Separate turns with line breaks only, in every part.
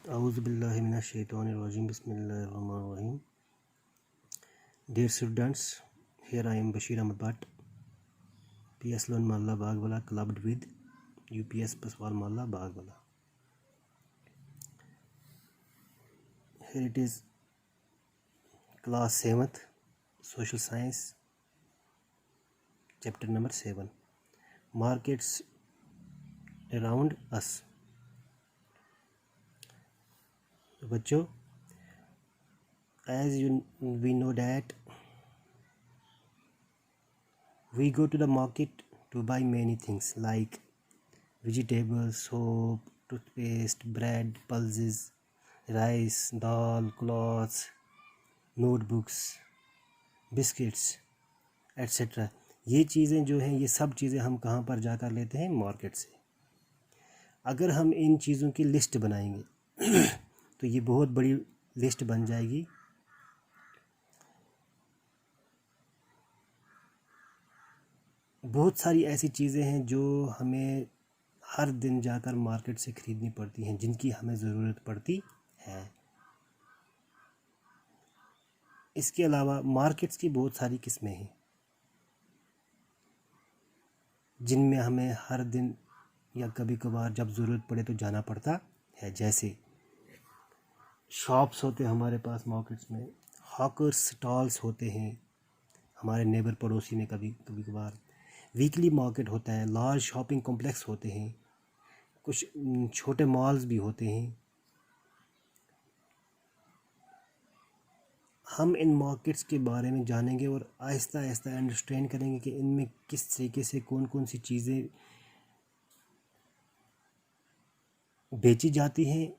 Auzubillahi minash-shaytanir-rajim. Bismillahir-rahmanir-rahim. Dear students, here I am Bashir Ahmed Bhatt, PS Loan Mahalla Baghwala, clubbed with UPS Paswal Mahalla Baghwala. Here it is, class 7th, Social Science, chapter number 7, Markets Around Us. बच्चों, as we know that we go to the market to buy many things like vegetables, soap, toothpaste, bread, pulses, rice, dal, clothes, notebooks, biscuits, etc. ये चीज़ें जो हैं, ये सब चीज़ें हम कहाँ पर जाकर लेते हैं? मार्केट से। अगर हम इन चीज़ों की लिस्ट बनाएंगे तो ये बहुत बड़ी लिस्ट बन जाएगी। बहुत सारी ऐसी चीज़ें हैं जो हमें हर दिन जाकर मार्केट से ख़रीदनी पड़ती हैं, जिनकी हमें ज़रूरत पड़ती है। इसके अलावा मार्केट्स की बहुत सारी किस्में हैं जिनमें हमें हर दिन या कभी कभार जब ज़रूरत पड़े तो जाना पड़ता है। जैसे शॉप्स होते हैं हमारे पास मार्केट्स में, हॉकर्स स्टॉल्स होते हैं हमारे नेबर पड़ोसी में, कभी कभार वीकली मार्केट होता है, लार्ज शॉपिंग कॉम्प्लेक्स होते हैं, कुछ छोटे मॉल्स भी होते हैं। हम इन मार्केट्स के बारे में जानेंगे और आहिस्ता आहिस्ता अंडरस्टैंड करेंगे कि इनमें किस तरीके से कौन कौन सी चीज़ें बेची जाती हैं,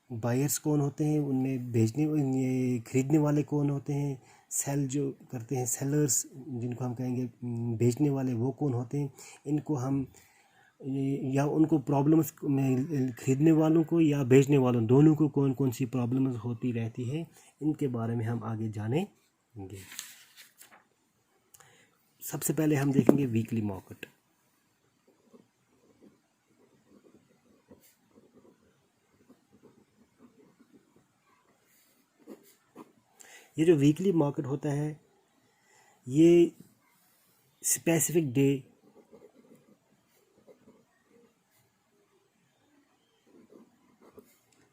बायर्स कौन होते हैं, उनमें ख़रीदने वाले कौन होते हैं, सेल जो करते हैं सेलर्स जिनको हम कहेंगे बेचने वाले, वो कौन होते हैं, इनको हम या उनको प्रॉब्लम्स में ख़रीदने वालों को या बेचने वालों दोनों को कौन कौन सी प्रॉब्लम्स होती रहती है, इनके बारे में हम आगे जानेंगे। सबसे पहले हम देखेंगे वीकली मार्केट। ये जो वीकली मार्केट होता है, ये specific day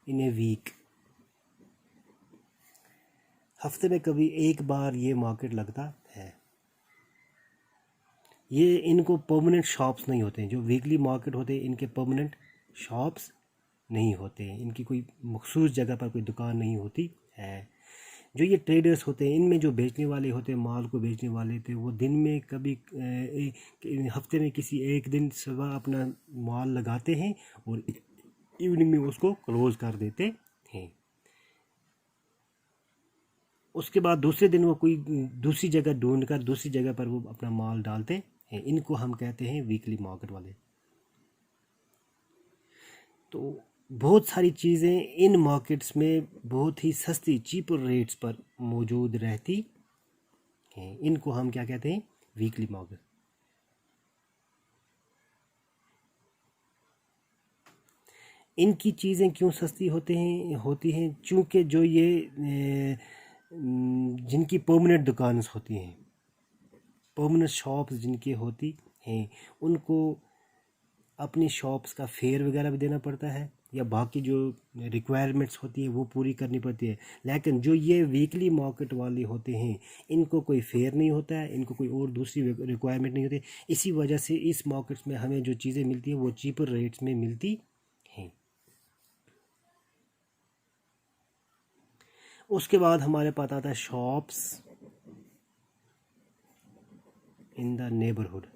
in a week, हफ्ते में कभी एक बार ये मार्केट लगता है। ये इनको परमानेंट शॉप्स नहीं होते हैं। जो वीकली मार्केट होते हैं इनके परमानेंट शॉप्स नहीं होते हैं, इनकी कोई मखसूस जगह पर कोई दुकान नहीं होती है। जो ये ट्रेडर्स होते हैं, इनमें जो बेचने वाले होते हैं, माल को बेचने वाले थे, वो दिन में कभी हफ्ते में किसी एक दिन सुबह अपना माल लगाते हैं और इवनिंग में उसको क्लोज़ कर देते हैं। उसके बाद दूसरे दिन वो कोई दूसरी जगह ढूंढकर दूसरी जगह पर वो अपना माल डालते हैं। इनको हम कहते हैं वीकली मार्केट वाले। तो बहुत सारी चीज़ें इन मार्केट्स में बहुत ही सस्ती चीपर रेट्स पर मौजूद रहती हैं। इनको हम क्या कहते हैं? Weekly market. इनकी चीज़ें क्यों सस्ती होती हैं? चूँकि जो ये जिनकी परमानेंट दुकान होती हैं, परमानेंट शॉप्स जिनकी होती हैं, उनको अपनी शॉप्स का फेयर वगैरह भी देना पड़ता है या बाकी जो रिक्वायरमेंट्स होती है वो पूरी करनी पड़ती है। लेकिन जो ये वीकली मार्केट वाले होते हैं, इनको कोई फेयर नहीं होता है, इनको कोई और दूसरी रिक्वायरमेंट नहीं होती। इसी वजह से इस मार्केट्स में हमें जो चीज़ें मिलती हैं वो चीपर रेट्स में मिलती हैं। उसके बाद हमारे पास आता है शॉप्स इन द नेबरहुड।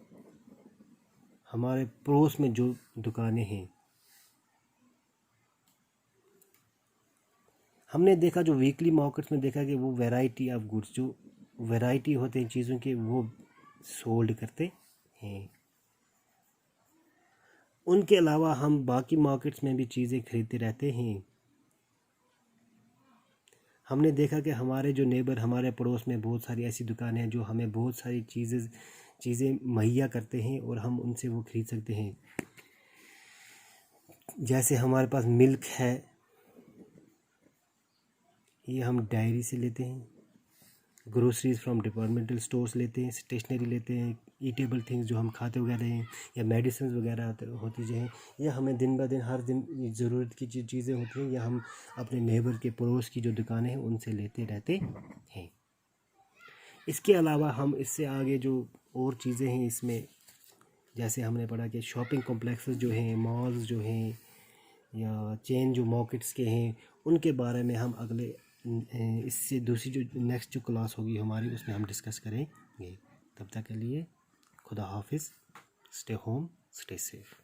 हमारे पड़ोस में जो दुकानें हैं, हमने देखा जो वीकली मार्केट्स में देखा कि वो वैरायटी ऑफ गुड्स, जो वैरायटी होते हैं चीज़ों के, वो सोल्ड करते हैं। उनके अलावा हम बाकी मार्केट्स में भी चीज़ें खरीदते रहते हैं। हमने देखा कि हमारे जो नेबर, हमारे पड़ोस में बहुत सारी ऐसी दुकानें हैं जो हमें बहुत सारी चीज़ें मुहैया करते हैं और हम उनसे वो ख़रीद सकते हैं। जैसे हमारे पास मिल्क है, ये हम डायरी से लेते हैं, ग्रोसरीज फ्रॉम डिपार्टमेंटल स्टोर्स लेते हैं, स्टेशनरी लेते हैं, ईटेबल थिंग्स जो हम खाते वगैरह हैं या मेडिसिन वगैरह होती जो हैं, या हमें दिन ब दिन हर दिन ज़रूरत की जो चीज़ें होती हैं या हम अपने नेबर के पड़ोस की जो दुकानें हैं उनसे लेते रहते हैं। इसके अलावा हम इससे आगे जो और चीज़ें हैं इसमें, जैसे हमने पढ़ा कि शॉपिंग कॉम्प्लेक्सेस जो हैं, मॉल्स जो हैं या चेन जो मार्केट्स के हैं, उनके बारे में हम अगले इससे दूसरी जो नेक्स्ट जो क्लास होगी हमारी उसमें हम डिस्कस करेंगे। तब तक के लिए खुदा हाफिज़, स्टे होम, स्टे सेफ।